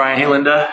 Brian, hey, Linda.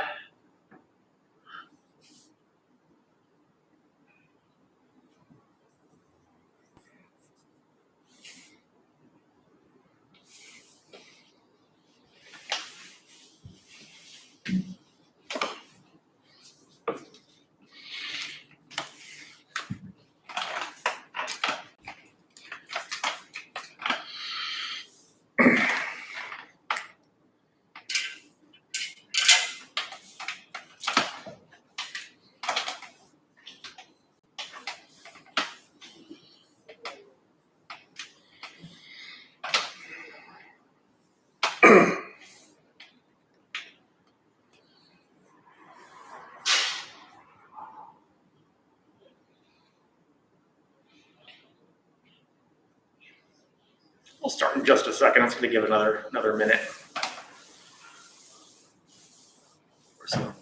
We'll start in just a second. I'm just going to give another minute or so.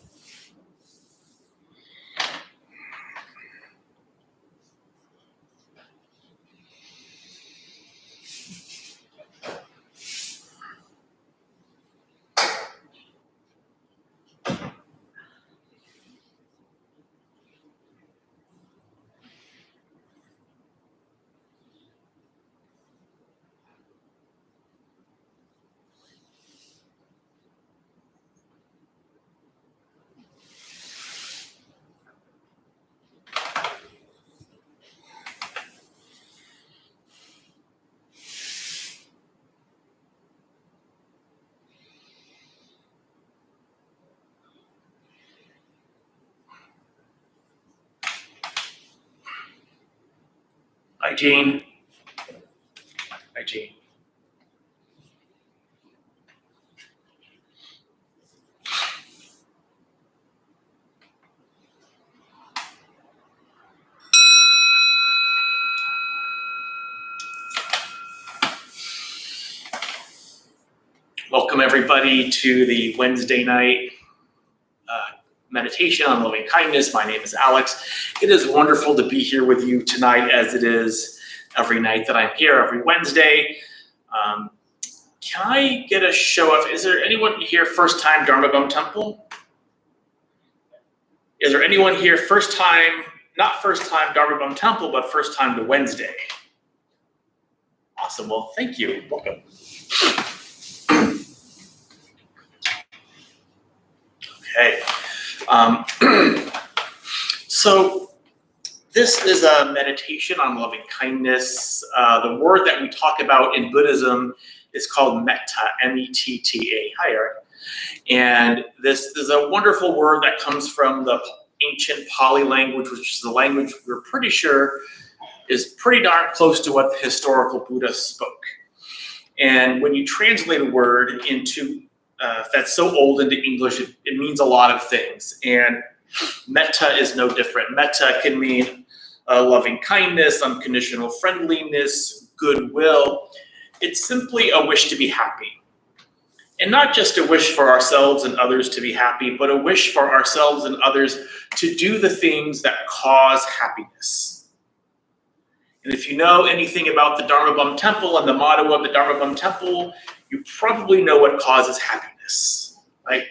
Hi, Jean. Hi, Jean. Welcome, everybody, to the Wednesday night meditation on loving kindness. My name is Alex. It is wonderful to be here with you tonight, as it is every night that I'm here, every Wednesday. Can I get a show of, is there anyone here first time Dharma Bum Temple? Is there anyone here first time, not first time Dharma Bum Temple, but first time to Wednesday? Awesome, well, thank you, welcome. Okay, so this is a meditation on loving kindness. The word that we talk about in Buddhism is called metta, M-E-T-T-A, hi Eric. And this is a wonderful word that comes from the ancient Pali language, which is the language we're pretty sure is pretty darn close to what the historical Buddha spoke. And when you translate a word into that's so old into English, it means a lot of things. And metta is no different. Metta can mean loving kindness, unconditional friendliness, goodwill. It's simply a wish to be happy. And not just a wish for ourselves and others to be happy, but a wish for ourselves and others to do the things that cause happiness. And if you know anything about the Dharma Bum Temple and the motto of the Dharma Bum Temple, you probably know what causes happiness, right?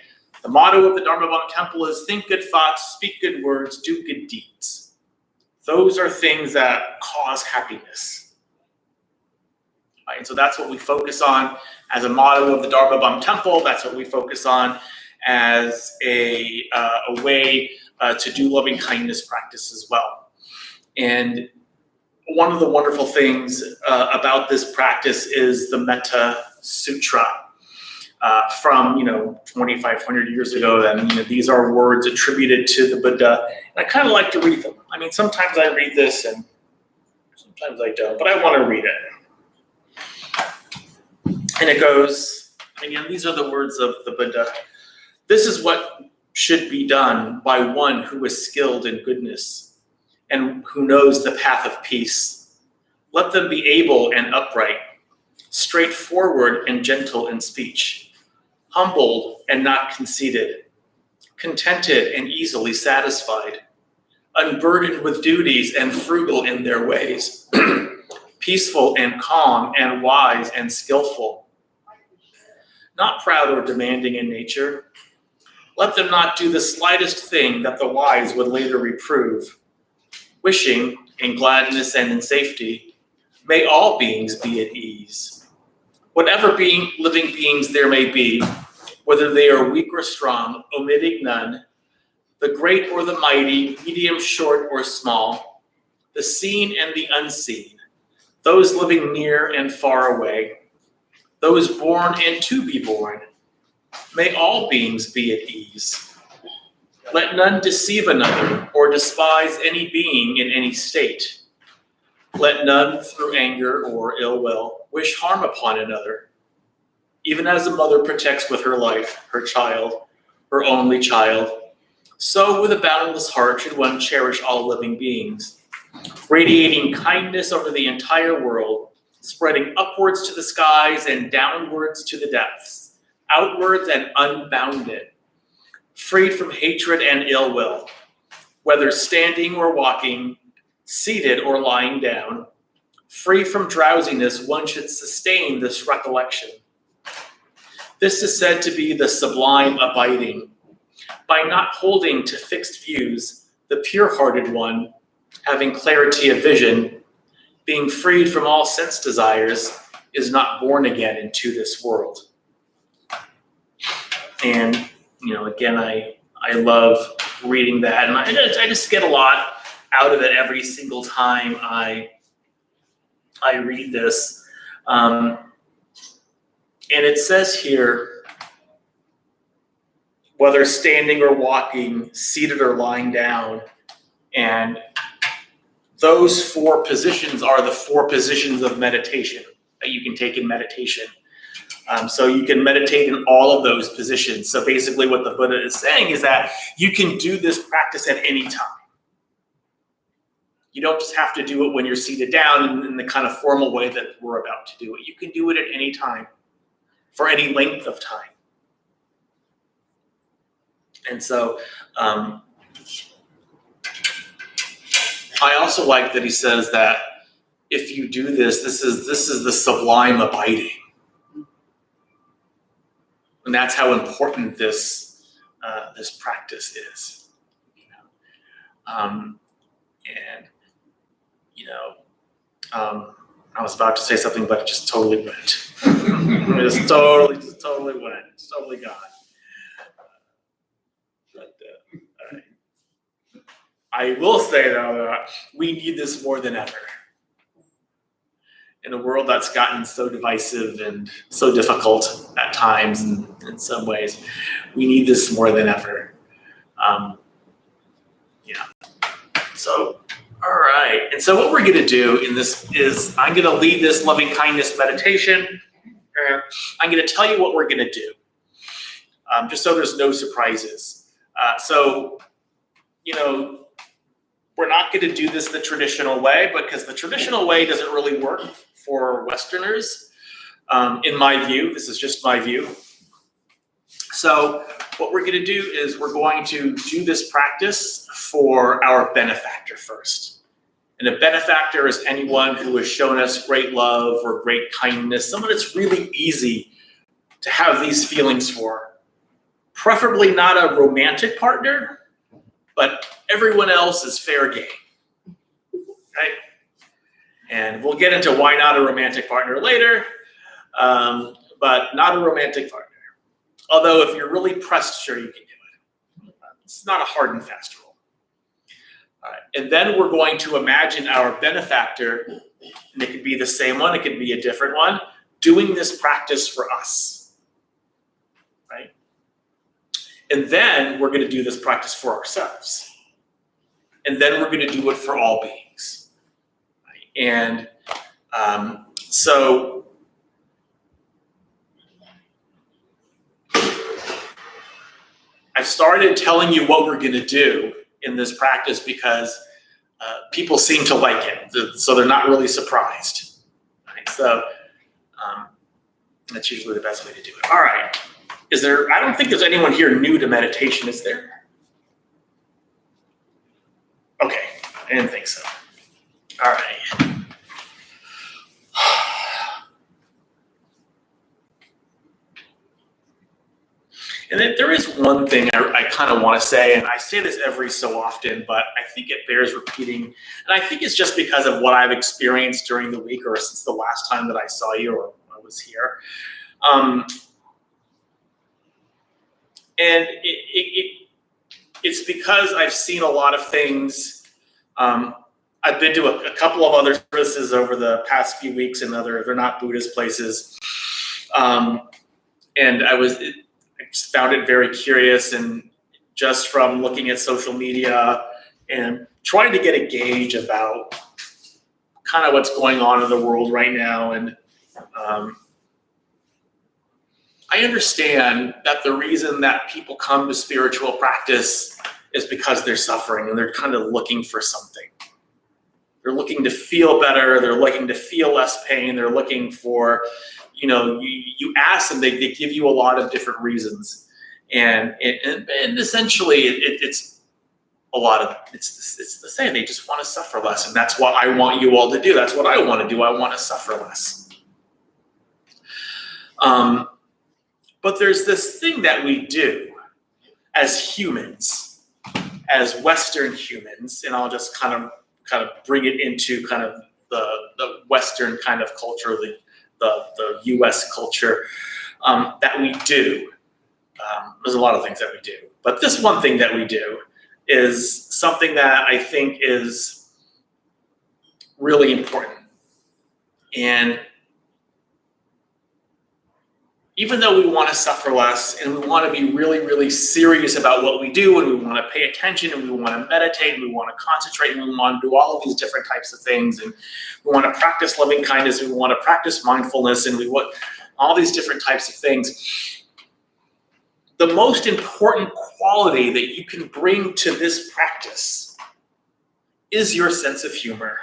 The motto of the Dharma Bum Temple is think good thoughts, speak good words, do good deeds. Those are things that cause happiness. Right, and so that's what we focus on as a motto of the Dharma Bum Temple. That's what we focus on as a way to do loving kindness practice as well. And one of the wonderful things about this practice is the Metta Sutra from 2,500 years ago. And these are words attributed to the Buddha. And I kind of like to read them. I mean, sometimes I read this and sometimes I don't, but I want to read it. And it goes, again, these are the words of the Buddha. This is what should be done by one who is skilled in goodness and who knows the path of peace. Let them be able and upright, straightforward and gentle in speech, humbled and not conceited, contented and easily satisfied, unburdened with duties and frugal in their ways, peaceful and calm and wise and skillful, not proud or demanding in nature, Let them not do the slightest thing that the wise would later reprove. Wishing, in gladness and in safety, may all beings be at ease. Whatever living beings there may be, whether they are weak or strong, omitting none, the great or the mighty, medium, short, or small, the seen and the unseen, those living near and far away, those born and to be born, may all beings be at ease. Let none deceive another or despise any being in any state. Let none through anger or ill will wish harm upon another. Even as a mother protects with her life her child, her only child, so with a boundless heart should one cherish all living beings, radiating kindness over the entire world, spreading upwards to the skies and downwards to the depths, outwards and unbounded, freed from hatred and ill will, whether standing or walking, seated or lying down, free from drowsiness, one should sustain this recollection. This is said to be the sublime abiding. By not holding to fixed views, the pure-hearted one, having clarity of vision, being freed from all sense desires, is not born again into this world. And, again, I love reading that, and I just get a lot out of it every single time I read this. And it says here, whether standing or walking, seated or lying down, and those 4 positions are the 4 positions of meditation that you can take in meditation. So you can meditate in all of those positions. So basically what the Buddha is saying is that you can do this practice at any time. You don't just have to do it when you're seated down in the kind of formal way that we're about to do it. You can do it at any time, for any length of time. And so I also like that he says that if you do this, this is the sublime abiding. And that's how important this practice is. I was about to say something, but it just totally went. It just totally went. It's totally gone. All right. I will say, though, that we need this more than ever. In a world that's gotten so divisive and so difficult at times, and in some ways, we need this more than ever. So, all right. And so what we're going to do in this is I'm going to lead this loving kindness meditation. I'm going to tell you what we're going to do, just so there's no surprises. We're not going to do this the traditional way, because the traditional way doesn't really work for Westerners, in my view. This is just my view. So what we're going to do is we're going to do this practice for our benefactor first. And a benefactor is anyone who has shown us great love or great kindness, someone it's really easy to have these feelings for. Preferably not a romantic partner, but everyone else is fair game, right? And we'll get into why not a romantic partner later, but not a romantic partner. Although if you're really pressed, sure, you can do it. It's not a hard and fast rule. All right. And then we're going to imagine our benefactor, and it could be the same one, it could be a different one, doing this practice for us, right? And then we're going to do this practice for ourselves. And then we're going to do it for all beings. Right? And so I've started telling you what we're going to do in this practice because people seem to like it. So they're not really surprised. Right? So that's usually the best way to do it. All right. I don't think there's anyone here new to meditation, is there? Okay, I didn't think so. All right. And there is one thing I kind of want to say, and I say this every so often, but I think it bears repeating. And I think it's just because of what I've experienced during the week or since the last time that I saw you or I was here. And it's because I've seen a lot of things. I've been to a couple of other services over the past few weeks in they're not Buddhist places. And I just found it very curious, and just from looking at social media and trying to get a gauge about kind of what's going on in the world right now. And I understand that the reason that people come to spiritual practice is because they're suffering and they're kind of looking for something. They're looking to feel better. They're looking to feel less pain. They're looking for, you ask them, they give you a lot of different reasons. And essentially it's a lot of, it's the same. They just want to suffer less. And that's what I want you all to do. That's what I want to do. I want to suffer less. But there's this thing that we do as humans, as Western humans, and I'll just kind of bring it into kind of the Western kind of culture, the U.S. culture that we do. There's a lot of things that we do, but this one thing that we do is something that I think is really important. And even though we want to suffer less and we want to be really, really serious about what we do, and we want to pay attention, and we want to meditate, and we want to concentrate, and we want to do all of these different types of things, and we want to practice loving kindness, and we want to practice mindfulness, and we want all these different types of things, the most important quality that you can bring to this practice is your sense of humor.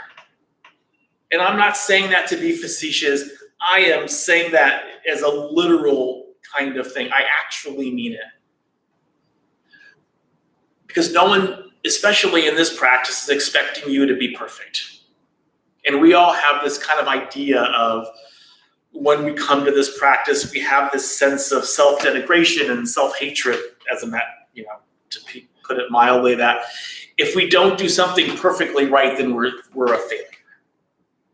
And I'm not saying that to be facetious. I am saying that as a literal kind of thing. I actually mean it. Because no one, especially in this practice, is expecting you to be perfect. And we all have this kind of idea of when we come to this practice, we have this sense of self-denigration and self-hatred, as to put it mildly, that if we don't do something perfectly right, then we're a failure,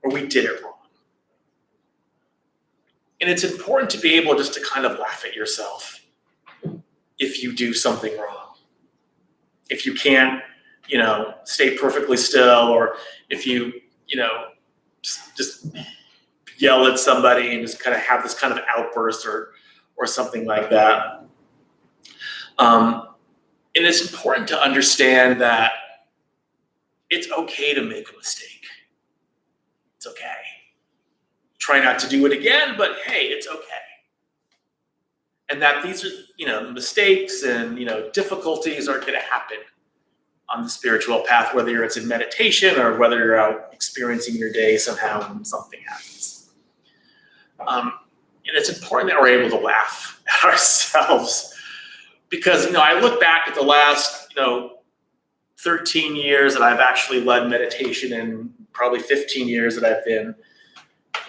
or we did it wrong. And it's important to be able just to kind of laugh at yourself if you do something wrong. If you can't, stay perfectly still, or if you, just yell at somebody and just kind of have this kind of outburst or something like that. And it's important to understand that it's okay to make a mistake. It's okay. Try not to do it again, but hey, it's okay. And that these are, mistakes and, difficulties are going to happen on the spiritual path, whether it's in meditation or whether you're out experiencing your day somehow and something happens. And it's important that we're able to laugh at ourselves because, I look back at the last, 13 years that I've actually led meditation and probably 15 years that I've been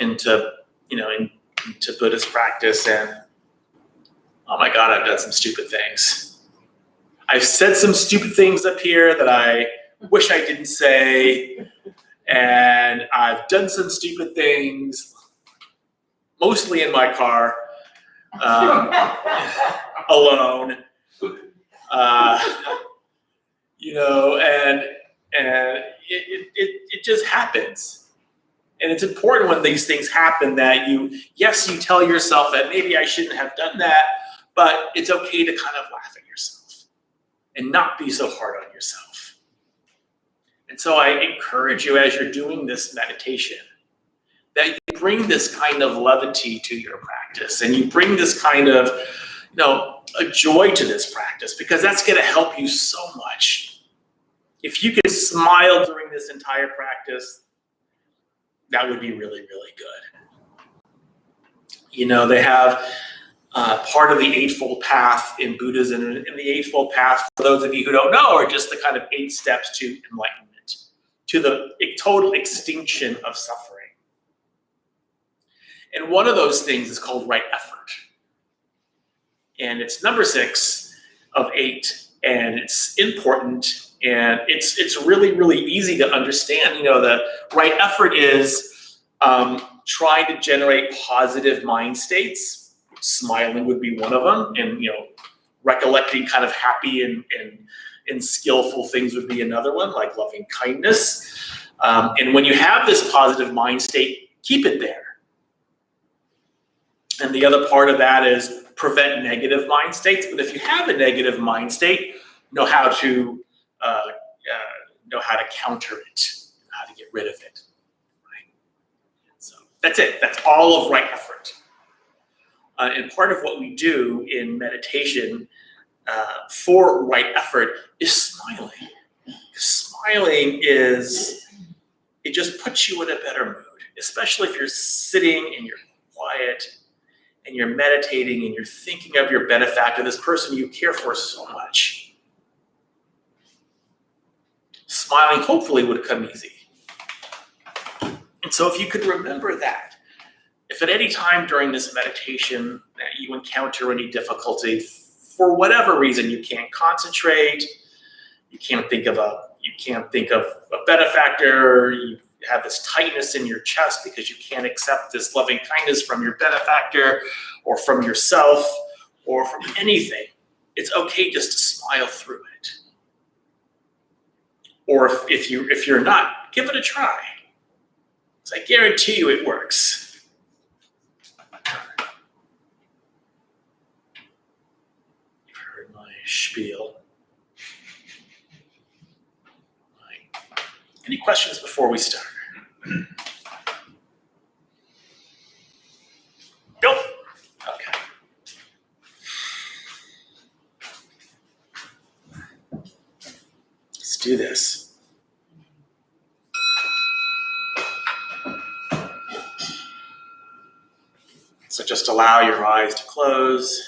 into Buddhist practice, and oh my God, I've done some stupid things. I've said some stupid things up here that I wish I didn't say, and I've done some stupid things, mostly in my car, alone, and it just happens. And it's important when these things happen that you tell yourself that maybe I shouldn't have done that, but it's okay to kind of laugh at yourself and not be so hard on yourself. And so I encourage you as you're doing this meditation that you bring this kind of levity to your practice, and you bring this kind of, a joy to this practice, because that's going to help you so much. If you can smile during this entire practice, that would be really, really good. They have part of the Eightfold Path in Buddhism, and the Eightfold Path, for those of you who don't know, are just the kind of 8 steps to enlightenment, to the total extinction of suffering. And one of those things is called right effort. And it's number 6 of 8, and it's important, and it's really, really easy to understand. The right effort is trying to generate positive mind states. Smiling would be one of them, and recollecting kind of happy and skillful things would be another one, like loving kindness. And when you have this positive mind state, keep it there. And the other part of that is prevent negative mind states. But if you have a negative mind state, know how to counter it, how to get rid of it. Right? So that's it. That's all of right effort. And part of what we do in meditation for right effort is smiling. Smiling it just puts you in a better mood, especially if you're sitting and you're quiet and you're meditating and you're thinking of your benefactor, this person you care for so much. Smiling hopefully would come easy. And so if you could remember that, if at any time during this meditation that you encounter any difficulty, for whatever reason you can't concentrate, you can't think of a benefactor, you have this tightness in your chest because you can't accept this loving kindness from your benefactor or from yourself or from anything, it's okay just to smile through it. Or if you're not, give it a try. Because I guarantee you it works. You've heard my spiel. Any questions before we start? Nope. Okay. Let's do this. So just allow your eyes to close.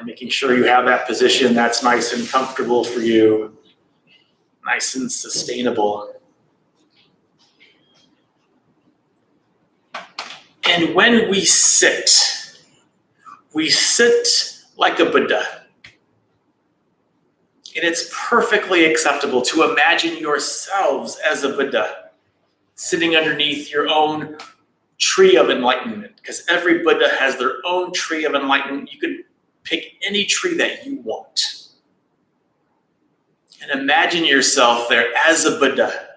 Making sure you have that position that's nice and comfortable for you, nice and sustainable. And when we sit like a Buddha. And it's perfectly acceptable to imagine yourselves as a Buddha sitting underneath your own tree of enlightenment, because every Buddha has their own tree of enlightenment. You can pick any tree that you want. And imagine yourself there as a Buddha,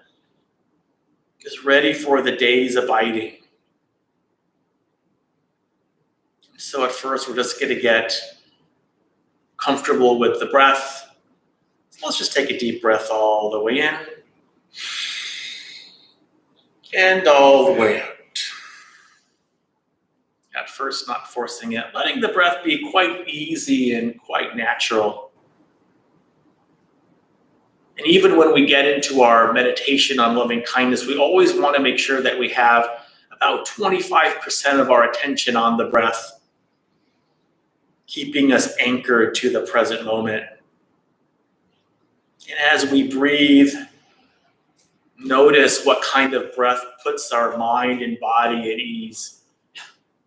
just ready for the day's abiding. So at first, we're just going to get comfortable with the breath. So let's just take a deep breath all the way in and all the way out. At first, not forcing it, letting the breath be quite easy and quite natural. And even when we get into our meditation on loving kindness, we always want to make sure that we have about 25% of our attention on the breath, keeping us anchored to the present moment. And as we breathe, notice what kind of breath puts our mind and body at ease.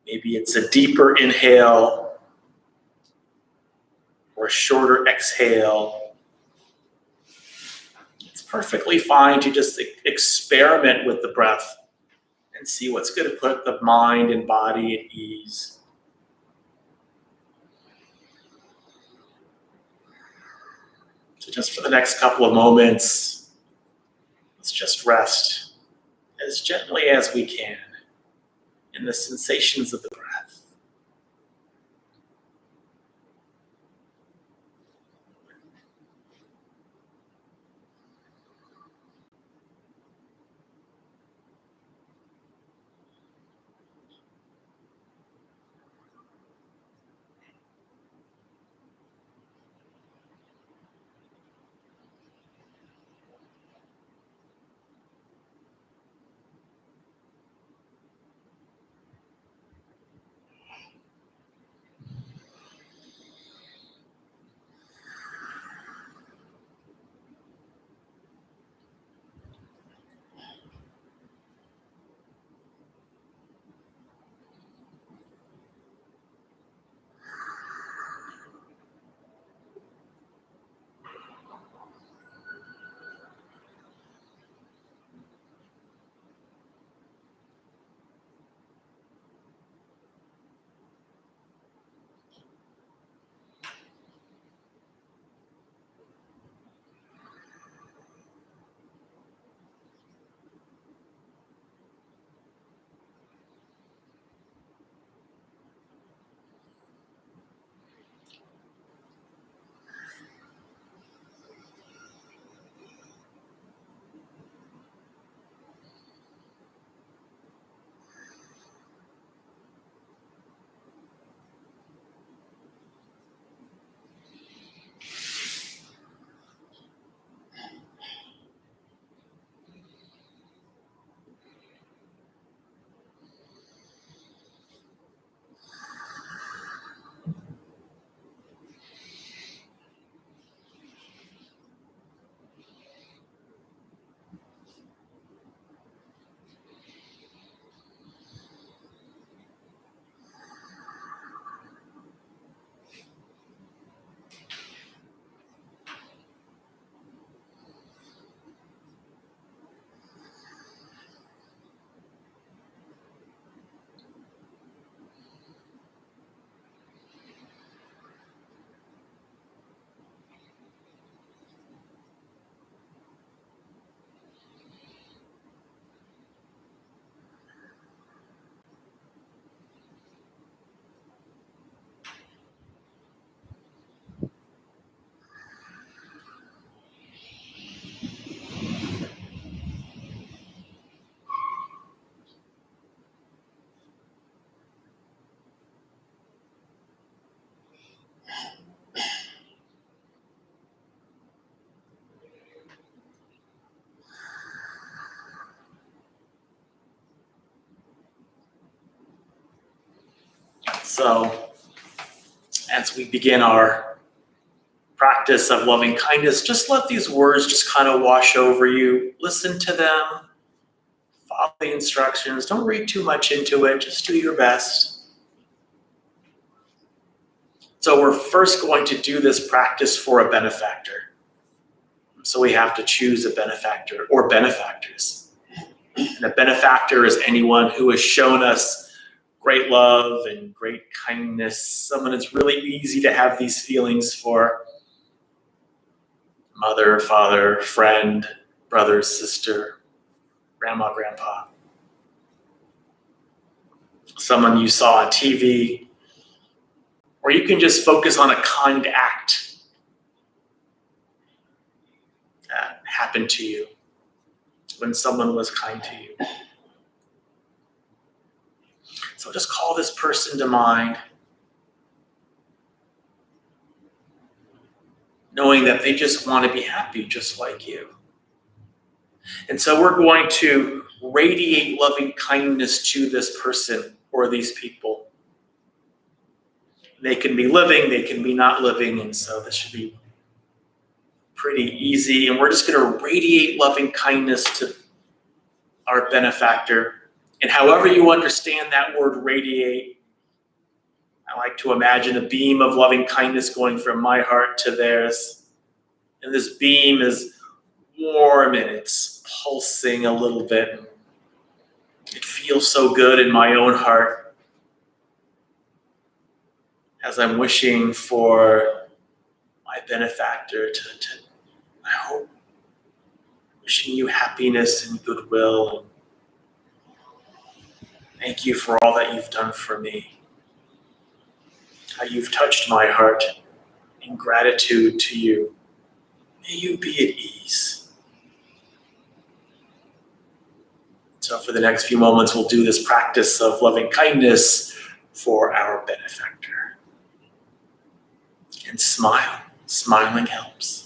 Maybe it's a deeper inhale or a shorter exhale. It's perfectly fine to just experiment with the breath and see what's going to put the mind and body at ease. So just for the next couple of moments, let's just rest as gently as we can in the sensations of the breath. So, as we begin our practice of loving kindness, just let these words just kind of wash over you. Listen to them, follow the instructions. Don't read too much into it. Just do your best. So we're first going to do this practice for a benefactor. So we have to choose a benefactor or benefactors. And a benefactor is anyone who has shown us great love and great kindness. Someone it's really easy to have these feelings for. Mother, father, friend, brother, sister, grandma, grandpa. Someone you saw on TV. Or you can just focus on a kind act that happened to you when someone was kind to you. So just call this person to mind, knowing that they just want to be happy just like you. And so we're going to radiate loving kindness to this person or these people. They can be living, they can be not living, and so this should be pretty easy. And we're just going to radiate loving kindness to our benefactor. And however you understand that word radiate, I like to imagine a beam of loving kindness going from my heart to theirs. And this beam is warm and it's pulsing a little bit. It feels so good in my own heart as I'm wishing for my benefactor to I hope, wishing you happiness and goodwill. Thank you for all that you've done for me. How you've touched my heart in gratitude to you. May you be at ease. So for the next few moments, we'll do this practice of loving kindness for our benefactor. And smile. Smiling helps.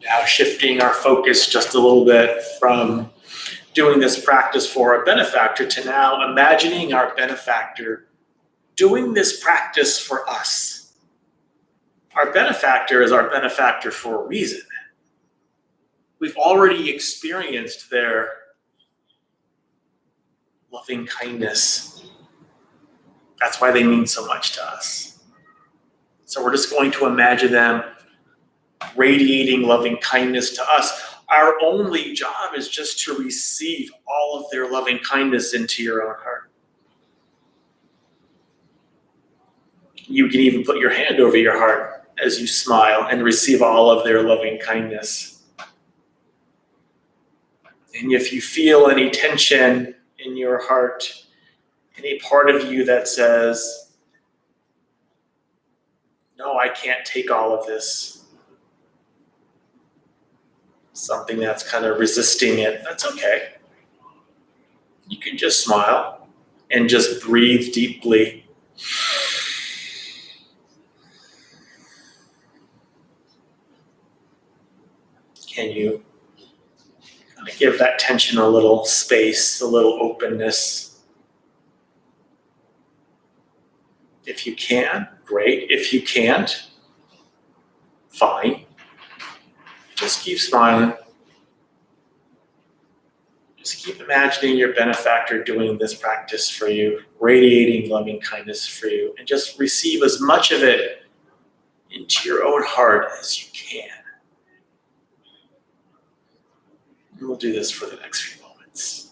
Now shifting our focus just a little bit from doing this practice for our benefactor to now imagining our benefactor doing this practice for us. Our benefactor is our benefactor for a reason. We've already experienced their loving kindness. That's why they mean so much to us. So we're just going to imagine them radiating loving kindness to us. Our only job is just to receive all of their loving kindness into your own heart. You can even put your hand over your heart as you smile and receive all of their loving kindness. And if you feel any tension in your heart, any part of you that says, no, I can't take all of this, something that's kind of resisting it, that's okay. You can just smile and just breathe deeply. Can you kind of give that tension a little space, a little openness? If you can, great. If you can't, fine. Just keep smiling. Just keep imagining your benefactor doing this practice for you, radiating loving kindness for you, and just receive as much of it into your own heart as you can. And we'll do this for the next few moments.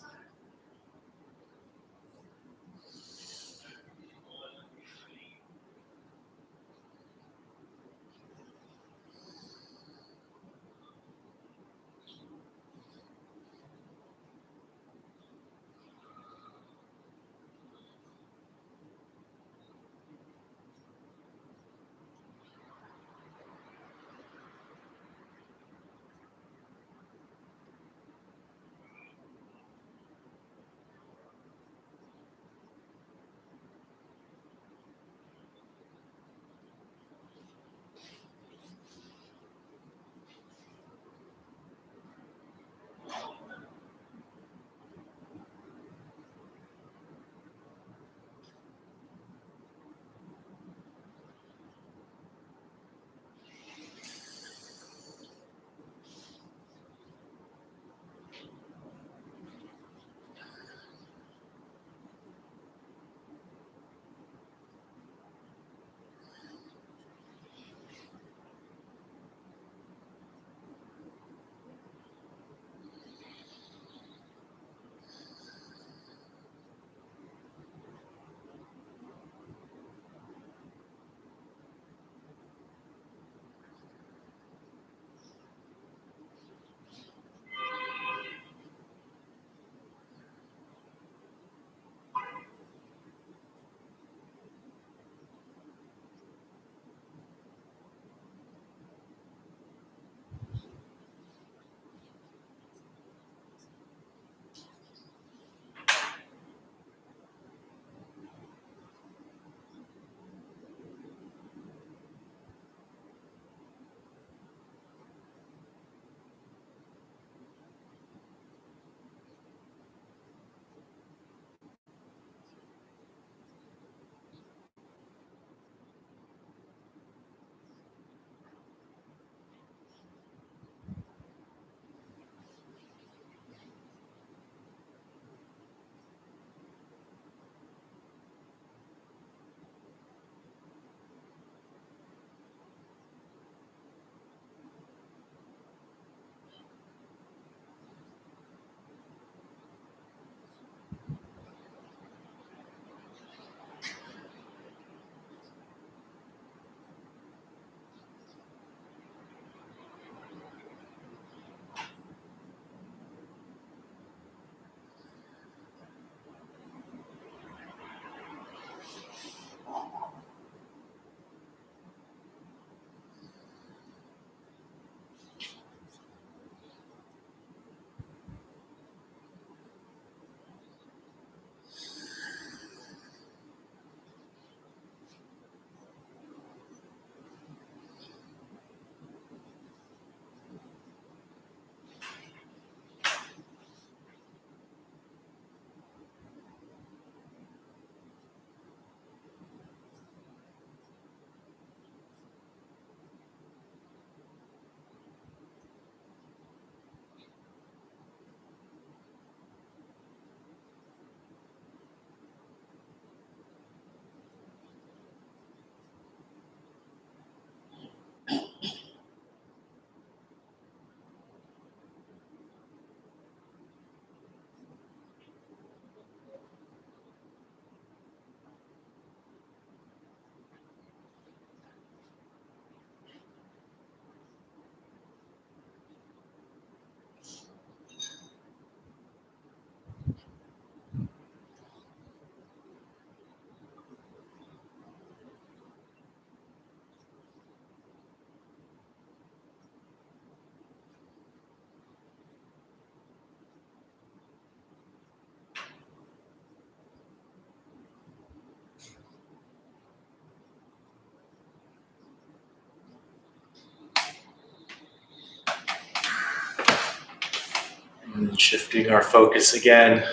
And shifting our focus again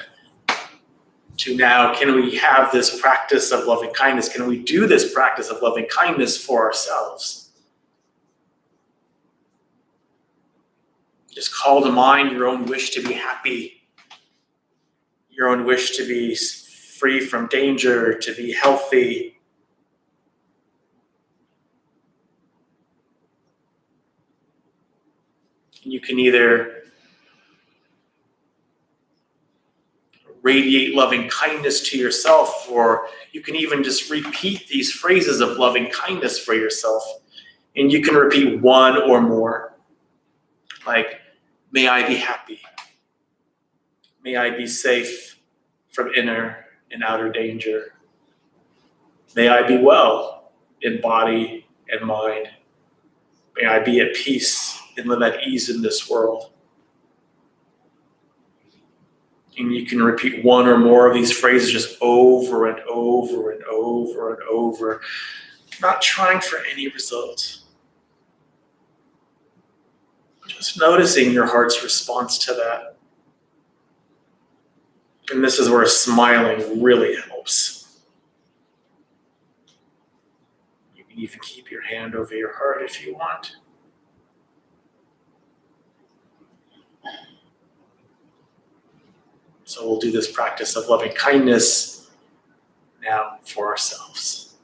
to now, can we have this practice of loving kindness? Can we do this practice of loving kindness for ourselves? Just call to mind your own wish to be happy, your own wish to be free from danger, to be healthy. And you can either radiate loving kindness to yourself, or you can even just repeat these phrases of loving kindness for yourself. And you can repeat one or more. Like, may I be happy. May I be safe from inner and outer danger. May I be well in body and mind. May I be at peace and live at ease in this world. And you can repeat one or more of these phrases just over and over and over and over, not trying for any result. Just noticing your heart's response to that. And this is where smiling really helps. You can even keep your hand over your heart if you want. So we'll do this practice of loving kindness now for ourselves.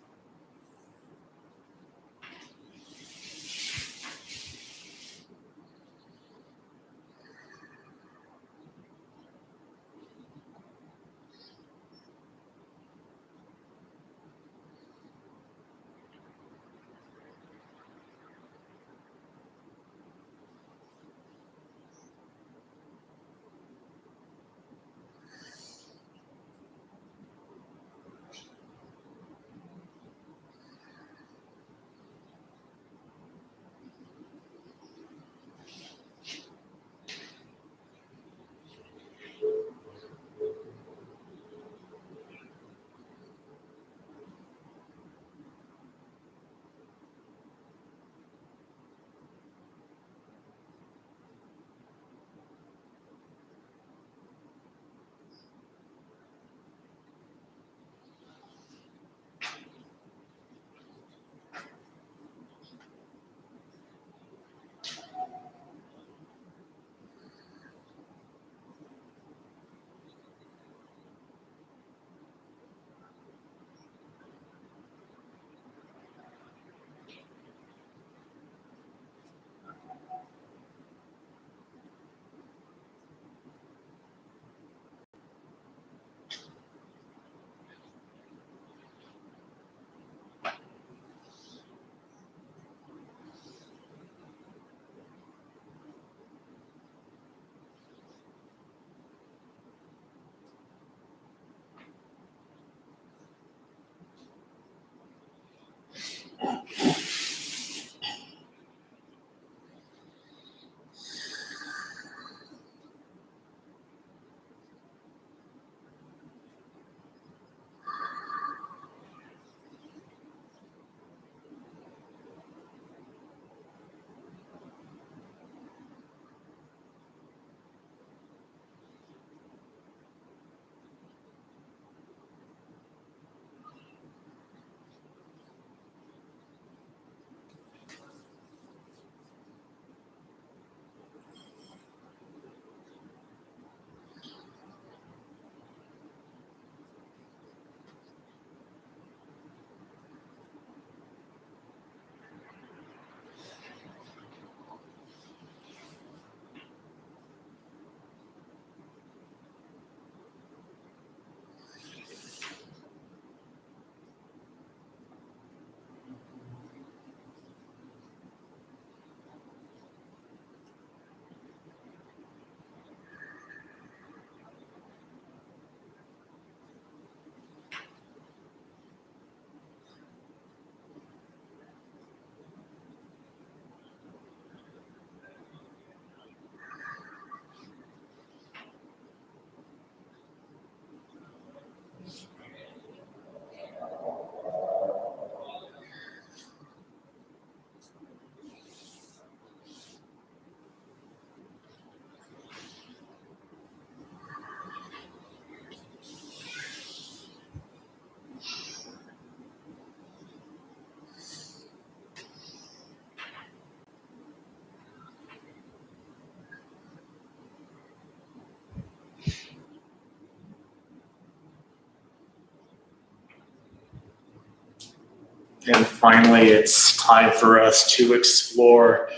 And finally, it's time for us to explore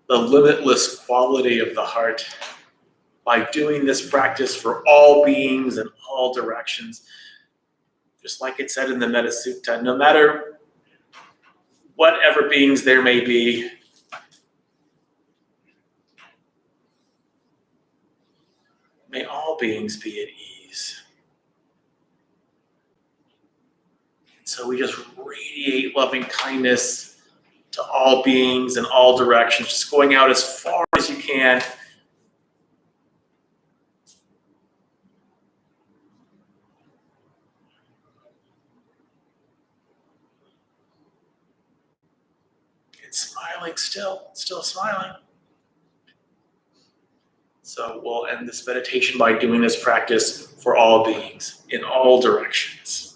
the limitless quality of the heart by doing this practice for all beings and all directions. Just like it said in the Metta Sutta, no matter whatever beings there may be, may all beings be at ease. So we just radiate loving kindness to all beings in all directions, just going out as far as you can. And smiling still smiling. So we'll end this meditation by doing this practice for all beings in all directions.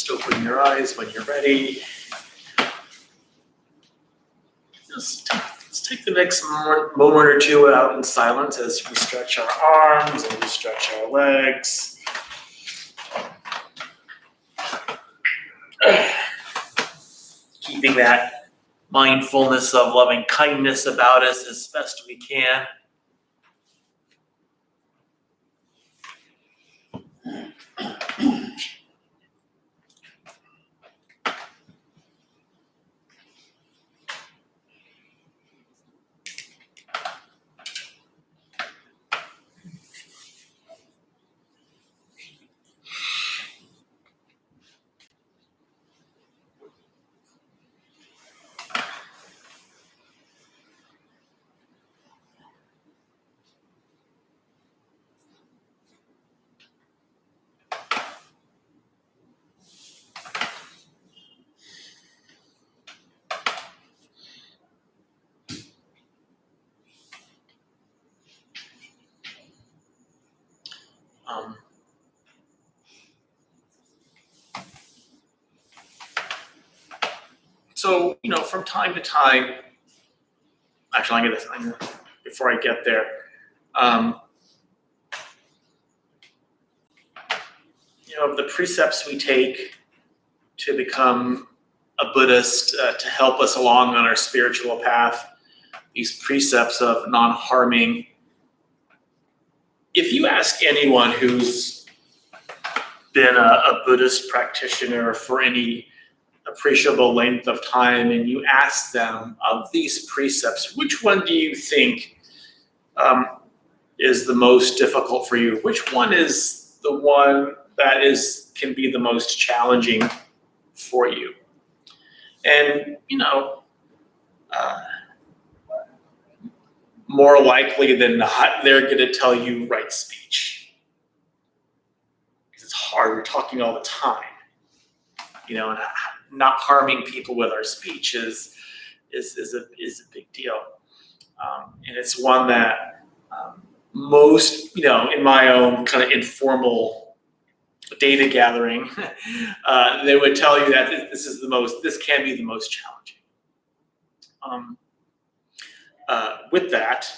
Just open your eyes when you're ready. Let's take the next moment or two out in silence as we stretch our arms and we stretch our legs. Keeping that mindfulness of loving kindness about us as best we can. So, from time to time, actually, before I get there, the precepts we take to become a Buddhist, to help us along on our spiritual path, these precepts of non-harming. If you ask anyone who's been a Buddhist practitioner for any appreciable length of time, and you ask them, of these precepts, which one do you think is the most difficult for you? Which one is the one that can be the most challenging for you? And, more likely than not, they're going to tell you right speech. Because it's hard. We're talking all the time. And not harming people with our speech is a big deal. And it's one that most, in my own kind of informal data gathering, they would tell you that this can be the most challenging. With that,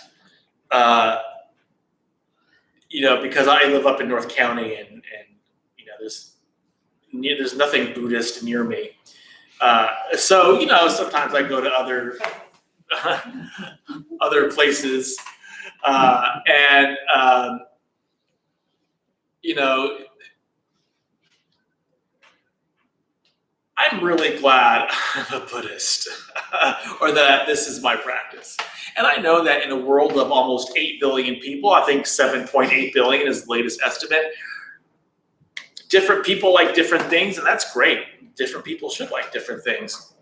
because I live up in North County and there's nothing Buddhist near me. So sometimes I go to other places, and I'm really glad I'm a Buddhist, or that this is my practice. And I know that in a world of almost 8 billion people, I think 7.8 billion is the latest estimate, different people like different things, and that's great. Different people should like different things.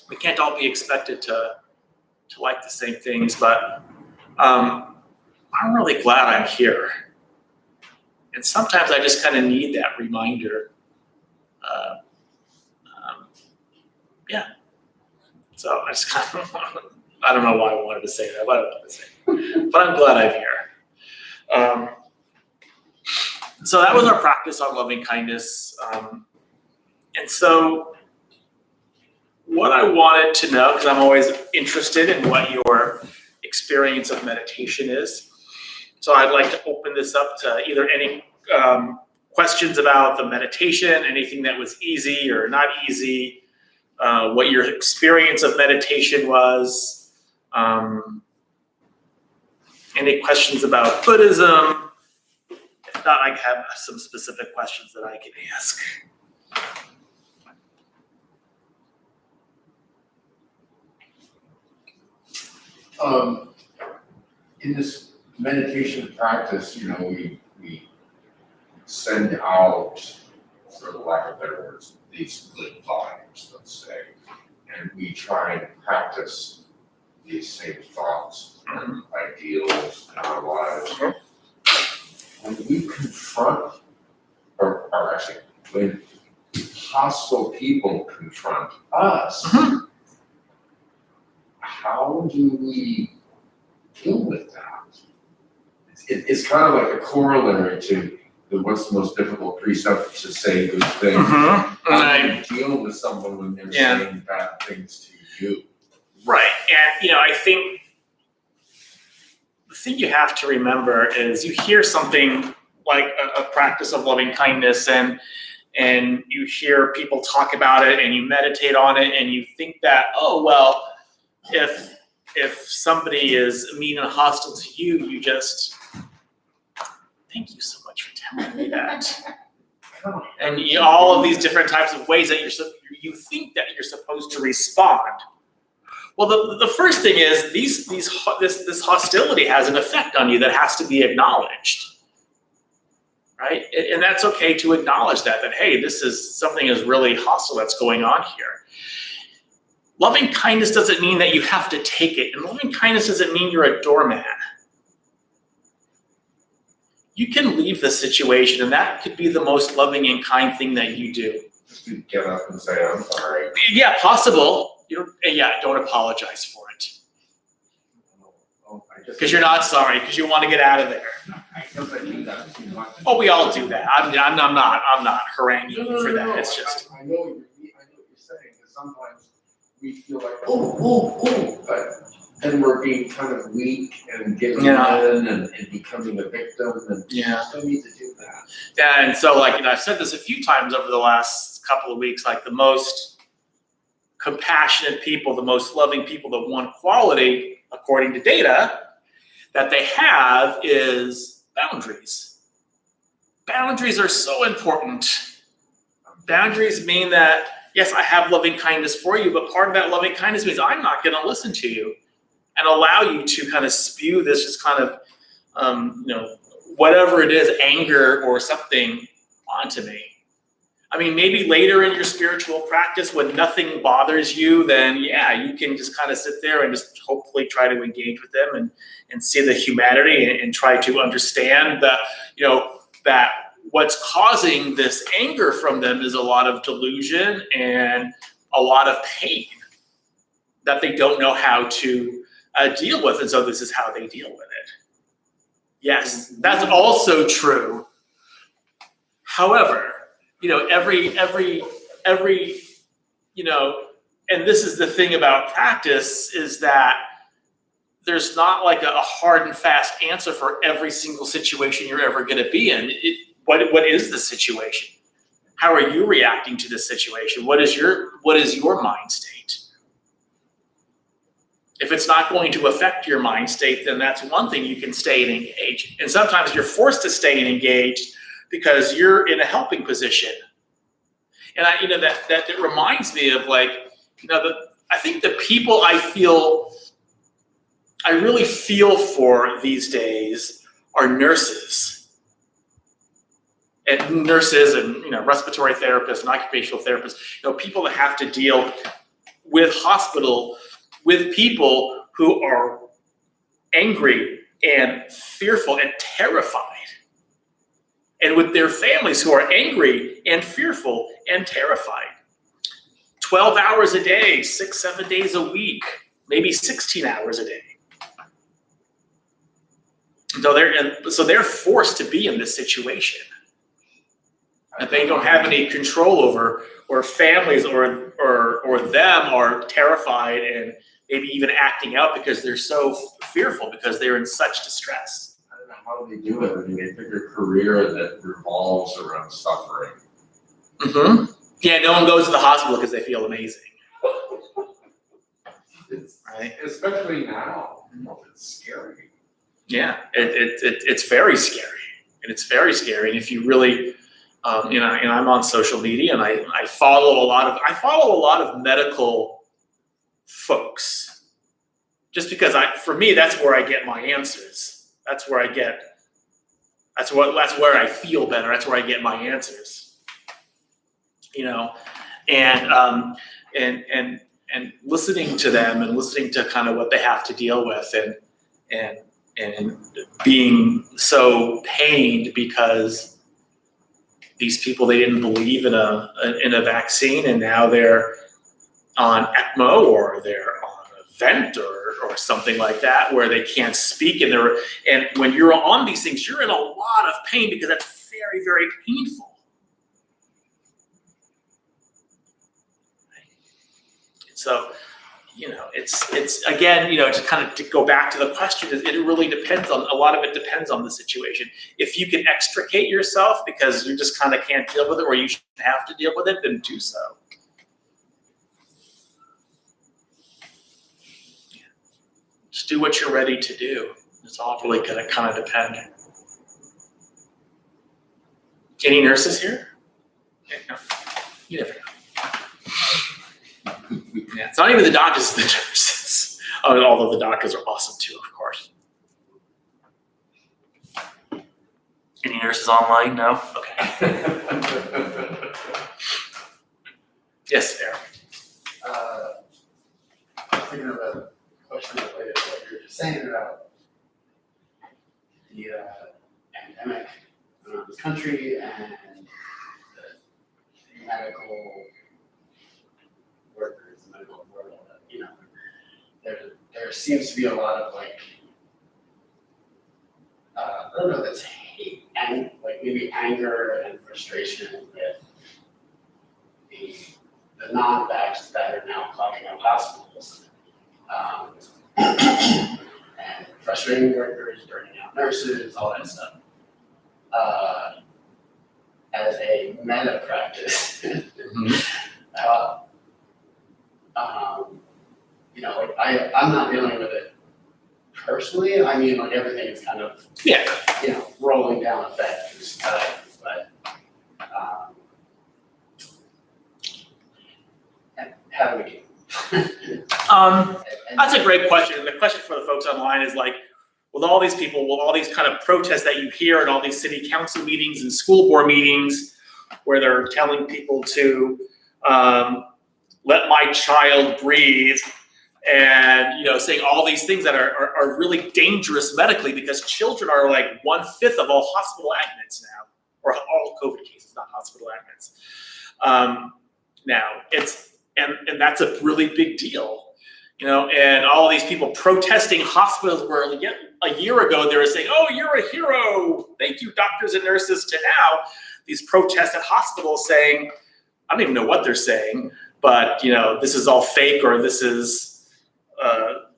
We can't all be expected to like the same things, but I'm really glad I'm here. And sometimes I just kind of need that reminder. Yeah. So I just kind of, I don't know why I wanted to say that, but I wanted to say it. But I'm glad I'm here. So that was our practice on loving kindness. And so what I wanted to know, because I'm always interested in what your experience of meditation is. So I'd like to open this up to either any questions about the meditation, anything that was easy or not easy, what your experience of meditation was, any questions about Buddhism. If not, I have some specific questions that I can ask. In this meditation practice, we send out, for the lack of better words, these good vibes, let's say, and we try and practice these same thoughts and ideals in our lives. When we confront, or actually, when hostile people confront us, how do we deal with that? It's kind of like a corollary to what's the most difficult precept to say good things? Mm-hmm. How do you deal with someone when they're saying bad things to you? Right, and I think the thing you have to remember is you hear something like a practice of loving kindness, and you hear people talk about it, and you meditate on it, and you think that, oh well, if somebody is mean and hostile to you, you just thank you so much for telling me that. And all of these different types of ways that you think that you're supposed to respond. Well, the first thing is this hostility has an effect on you that has to be acknowledged, right? And that's okay to acknowledge that hey, something is really hostile that's going on here. Loving kindness doesn't mean that you have to take it, and loving kindness doesn't mean you're a doormat. You can leave the situation, and that could be the most loving and kind thing that you do. Just to get up and say, I'm sorry. Yeah, possible. Don't apologize for it. Because you're not sorry, because you want to get out of there. I do that. Oh, we all do that. I'm not haranguing you for that. It's just. I know what you're saying, because sometimes we feel like, oh, but then we're being kind of weak and giving in and becoming a victim, and we still need to do that. Yeah, and so I've said this a few times over the last couple of weeks, the most compassionate people, the most loving people, the one quality, according to data, that they have is boundaries. Boundaries are so important. Boundaries mean that, yes, I have loving kindness for you, but part of that loving kindness means I'm not going to listen to you and allow you to kind of spew this just kind of, whatever it is, anger or something onto me. I mean, maybe later in your spiritual practice when nothing bothers you, then you can just kind of sit there and just hopefully try to engage with them and see the humanity and try to understand that, that what's causing this anger from them is a lot of delusion and a lot of pain that they don't know how to deal with. And so this is how they deal with it. Yes, that's also true. However, every, and this is the thing about practice, is that there's not like a hard and fast answer for every single situation you're ever going to be in. What is the situation? How are you reacting to this situation? What is your mind state? If it's not going to affect your mind state, then that's one thing, you can stay and engage. And sometimes you're forced to stay and engage because you're in a helping position. And that reminds me of I think the people I really feel for these days are nurses. And nurses and respiratory therapists and occupational therapists, people that have to deal with with people who are angry and fearful and terrified, and with their families who are angry and fearful and terrified. 12 hours a day, 6-7 days a week, maybe 16 hours a day. So they're forced to be in this situation that they don't have any control over, or families or them are terrified and maybe even acting out because they're so fearful because they're in such distress. I don't know how they do it. I mean, they pick a career that revolves around suffering. Mm-hmm. Yeah, no one goes to the hospital because they feel amazing. Right? Especially now. It's scary. Yeah, it's very scary. And it's very scary. And if you really, and I'm on social media, and I follow a lot of medical folks, just because for me that's where I get my answers. That's where I feel better. That's where I get my answers. And listening to them and listening to kind of what they have to deal with, and being so pained because these people, they didn't believe in a vaccine, and now they're on ECMO or they're on a vent or something like that where they can't speak, and when you're on these things, you're in a lot of pain because that's very, very painful. So, it's again, to kind of to go back to the question, it really depends on, a lot of it depends on the situation. If you can extricate yourself because you just kind of can't deal with it, or you shouldn't have to deal with it, then do so. Just do what you're ready to do. It's all really going to kind of depend. Any nurses here? Yeah, no. You never know. Yeah, it's not even the doctors, it's the nurses. Although the doctors are awesome too, of course. Any nurses online? No? Okay. Yes, Eric. I was thinking of a question related to what you were just saying about the pandemic around this country and the medical workers, the medical world. There seems to be a lot of I don't know if it's hate and maybe anger and frustration with the non-vaxxed that are now clogging up hospitals. And frustrating workers, burning out nurses, all that stuff. As a meta practice, I'm not dealing with it personally. I mean, everything is kind of rolling down effect, but how do we do? That's a great question. And the question for the folks online is with all these people, with all these kind of protests that you hear in all these city council meetings and school board meetings where they're telling people to let my child breathe and, saying all these things that are really dangerous medically, because children are 1/5 of all hospital admits now, or all COVID cases, not hospital admits. Now and that's a really big deal. And all these people protesting hospitals where a year ago they were saying, "Oh, you're a hero. Thank you, doctors and nurses," to now these protests at hospitals saying, I don't even know what they're saying, but this is all fake, or this is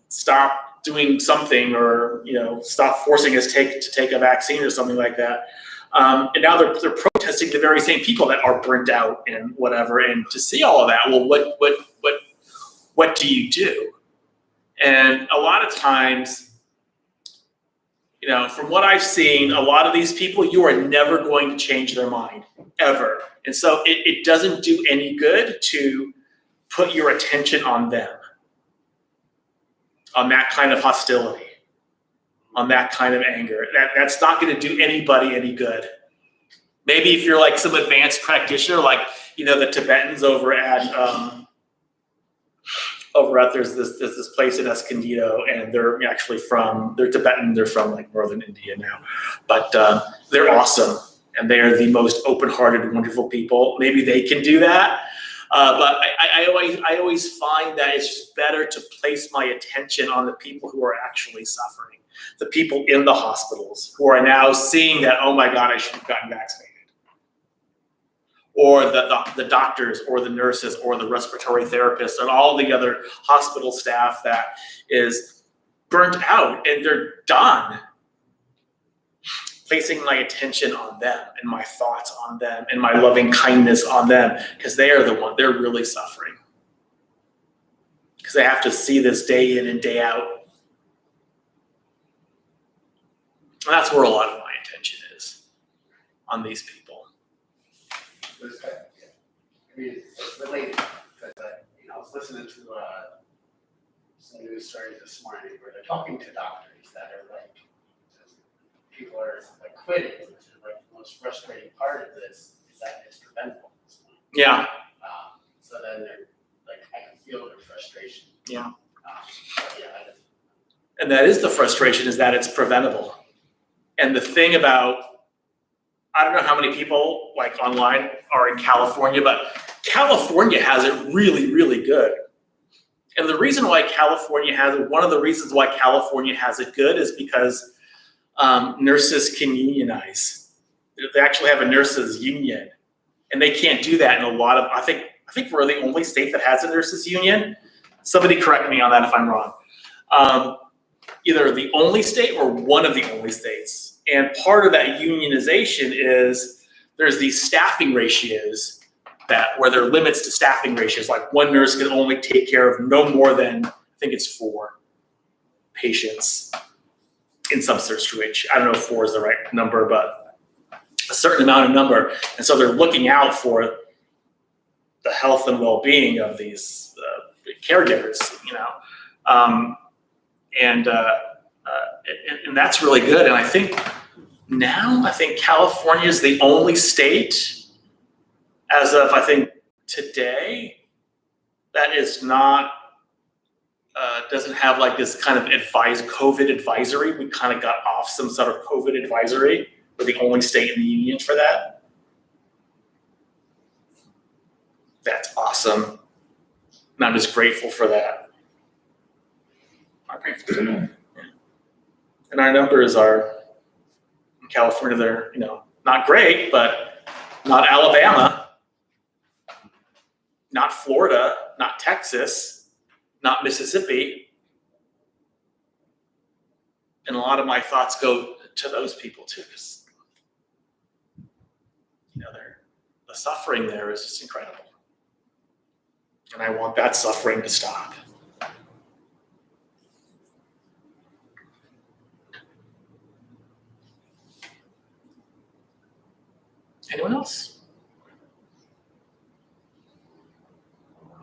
stop doing something, or stop forcing us to take a vaccine or something like that. And now they're protesting the very same people that are burnt out and whatever. And to see all of that, well, what do you do? And a lot of times, from what I've seen, a lot of these people, you are never going to change their mind, ever. And so it doesn't do any good to put your attention on them, on that kind of hostility, on that kind of anger. That's not going to do anybody any good. Maybe if you're some advanced practitioner, the Tibetans over at there's this place in Escondido, and they're actually they're Tibetan, they're from northern India now, but they're awesome, and they are the most open-hearted, wonderful people. Maybe they can do that. But I always find that it's just better to place my attention on the people who are actually suffering, the people in the hospitals who are now seeing that, oh my God, I should have gotten vaccinated. Or the doctors, or the nurses, or the respiratory therapists, and all the other hospital staff that is burnt out and they're done. Placing my attention on them and my thoughts on them and my loving kindness on them, because they are they're really suffering. Because they have to see this day in and day out. And that's where a lot of my attention is, on these people. I mean, it's related, because I was listening to some news stories this morning where they're talking to doctors that are people are quitting, which is the most frustrating part of this, is that it's preventable at this point. Yeah. So then they're I can feel their frustration. Yeah. Yeah. And that is the frustration, is that it's preventable. And the thing about, I don't know how many people online are in California, but California has it really, really good. And the reason why California has it, one of the reasons why California has it good is because nurses can unionize. they actually have a nurses union, and they can't do that in a lot of. I think we're the only state that has a nurses union. Somebody correct me on that if I'm wrong. Either the only state or one of the only states. And part of that unionization is there's these staffing ratios where there are limits to staffing ratios. Like one nurse can only take care of no more than, I think it's 4 patients in some situation. I don't know if 4 is the right number, but a certain amount of number. And so they're looking out for the health and well-being of these caregivers, and that's really good. And I think California is the only state, as of I think today, that is not doesn't have like this kind of COVID advisory. We kind of got off some sort of COVID advisory. We're the only state in the union for that. That's awesome. And I'm just grateful for that. I'm grateful for that. Yeah. And our numbers are, in California, they're, not great, but not Alabama, not Florida, not Texas, not Mississippi. And a lot of my thoughts go to those people too, because, the suffering there is just incredible. And I want that suffering to stop. Anyone else?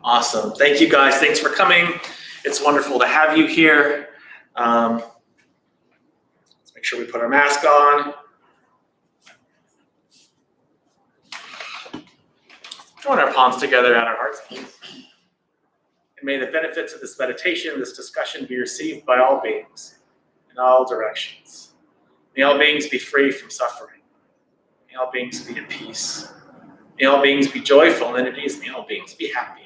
Awesome. Thank you guys. Thanks for coming. It's wonderful to have you here. Let's make sure we put our mask on. Join our palms together at our hearts. And may the benefits of this meditation, this discussion be received by all beings in all directions. May all beings be free from suffering. May all beings be at peace. May all beings be joyful entities. May all beings be happy.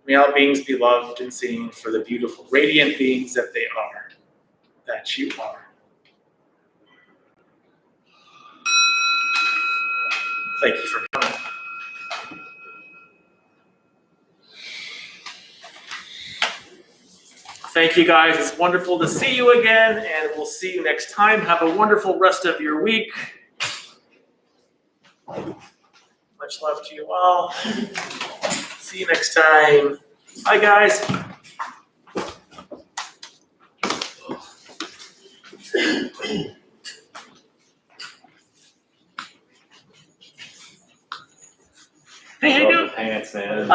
May all beings be loved and seen for the beautiful, radiant beings that they are, that you are. Thank you for coming. Thank you guys. It's wonderful to see you again, and we'll see you next time. Have a wonderful rest of your week. Much love to you all. See you next time. Bye, guys.